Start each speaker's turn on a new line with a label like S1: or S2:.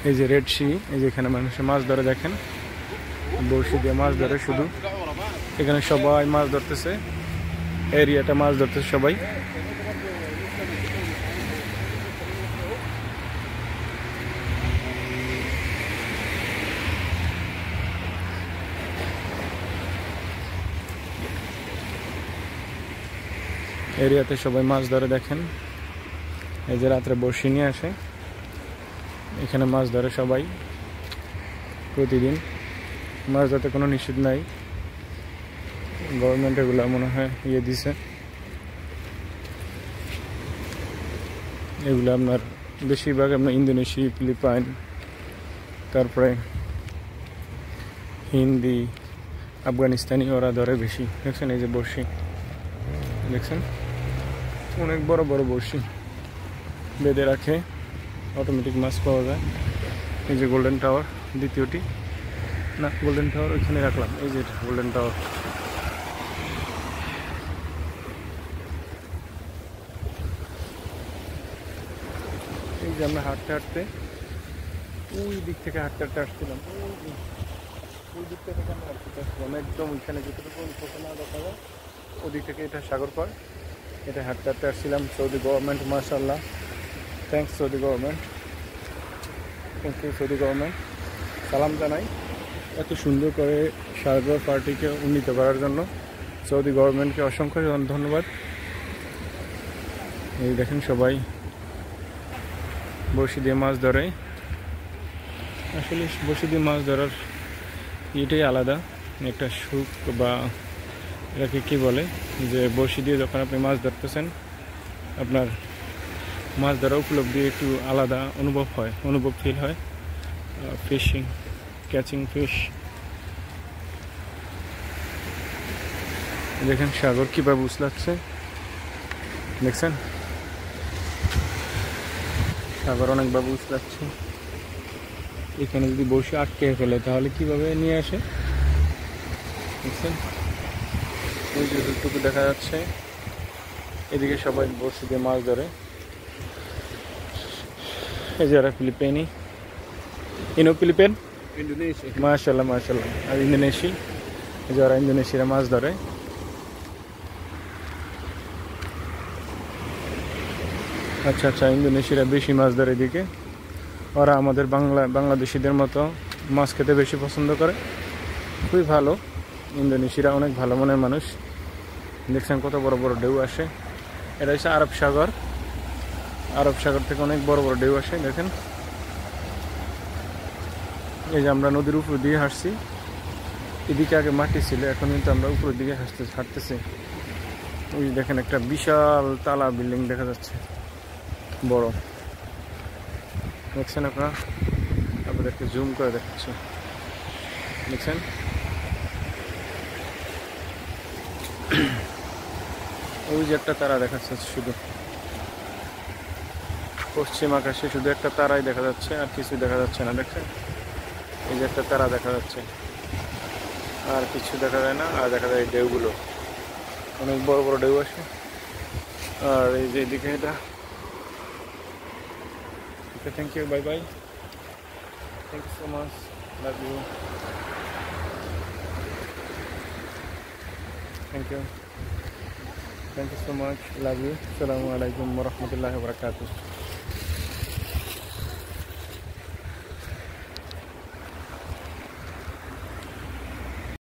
S1: এই যে Red Sea, এই যে এখানে মানুষে মাছ ধরে দেখেন, বড়শি দিয়ে মাছ ধরে শুধু। এখানে সবাই মাছ ধরতেছে, এরিয়াটা মাছ ধরতেছে সবাই। এরিয়াতে সবাই মাছ ধরে দেখেন। এই যে রাত্রে বড়শি নিয়ে আসে, এখানে মাছ ধরে সবাই প্রতিদিন। মাছ ধরতে কোনো নিষেধ নাই, গভর্নমেন্ট এগুলো মনে হয় দিছে। এগুলো আপনার বেশিরভাগ আপনার ইন্দোনেশিয়া, ফিলিপাইন, তারপরে হিন্দি, আফগানিস্তানি ওরা ধরে বেশি। দেখছেন এই যে বড়শি, দেখছেন অনেক বড় বড় বড়শি বেঁধে রাখে, অটোমেটিক মাছ পাওয়া যায়। এই যে গোল্ডেন টাওয়ার, দ্বিতীয়টি না, গোল্ডেন টাওয়ার ওইখানে রাখলাম। এই যে গোল্ডেন টাওয়ার। এই যে আমরা হাঁটতে হাঁটতে ওই দিক থেকে হাঁটতে হাঁটতে আসছিলাম, ওই দিক থেকে আমরা হাঁটতে আসছিলাম একদম ওইখানে যতটুকু ফটো না দেখা যায় ওদিক থেকে। এটা সাগর পার, এটা হাঁটতে হাঁটতে আসছিলাম। সৌদি গভর্নমেন্ট, মাশাআল্লাহ, thanks Saudi government, thank you Saudi government. সালাম জানাই এত সুন্দর করে সাগর পার্টিকে উন্নীত করার জন্য সৌদি গভর্নমেন্টকে অসংখ্য ধন্যবাদ। এই দেখেন সবাই বড়শি দিয়ে মাছ ধরে। আসলে বড়শি দিয়ে মাছ ধরার এটাই আলাদা একটা সুখ, বা এটাকে কী বলে, যে বড়শি দিয়ে যখন আপনি মাছ ধরতেছেন আপনার মাছ ধরা উপলব্ধি একটু আলাদা অনুভব ফিল হয়। Fishing, catching fish. দেখেন সাগর কীভাবে উছলাচ্ছে, দেখছেন সাগর অনেকভাবে উছলাচ্ছে। এখানে যদি বড়শি আটকে ফেলে তাহলে কিভাবে নিয়ে আসে, দেখছেন ওই যতটুকু দেখা যাচ্ছে। এদিকে সবাই বড়শি দিয়ে মাছ ধরে। এই যারা ফিলিপাইনি, ফিলিপাইন, মাশাআল্লাহ মাশাআল্লাহ, আর ইন্দোনেশিয়া, যারা ইন্দোনেশিয়ারা মাছ ধরে। আচ্ছা আচ্ছা, ইন্দোনেশিয়ারা বেশি মাছ ধরে এদিকে। ওরা আমাদের বাংলাদেশিদের মতো মাছ খেতে বেশি পছন্দ করে, খুবই ভালো। ইন্দোনেশিয়ারা অনেক ভালো মনের মানুষ। দেখছেন কত বড় বড় ঢেউ আসে। এটা হচ্ছে আরব সাগর, আরব সাগর থেকে অনেক বড় বড় ঢেউ আসে। দেখেন এই যে আমরা নদীর উপর দিয়ে হাঁটছি, এদিকে আগে মাটি ছিল, এখন কিন্তু আমরা উপরের দিকে হাঁটতেছি। ওই দেখেন একটা বিশাল তালা বিল্ডিং দেখা যাচ্ছে, বড়, দেখছেন আপনারা? আপনাদেরকে জুম করে দেখাচ্ছি, দেখছেন? ওই যে একটা তারা দেখাচ্ছে, শুধু পশ্চিম আকাশে শুধু একটা তারাই দেখা যাচ্ছে, আর কিছু দেখা যাচ্ছে না। দেখছেন এই যে একটা তারা দেখা যাচ্ছে, আর কিছু দেখা যায় না। আর দেখা যায় ঢেউগুলো, অনেক বড় বড় ঢেউ আসে। আর এই যে এদিকে এটা। Okay, thank you, bye bye, thank you so much, love you, thank you, thank you so much, love you. আসসালামু আলাইকুম ওয়া রাহমাতুল্লাহি ওয়া বারাকাতুহু।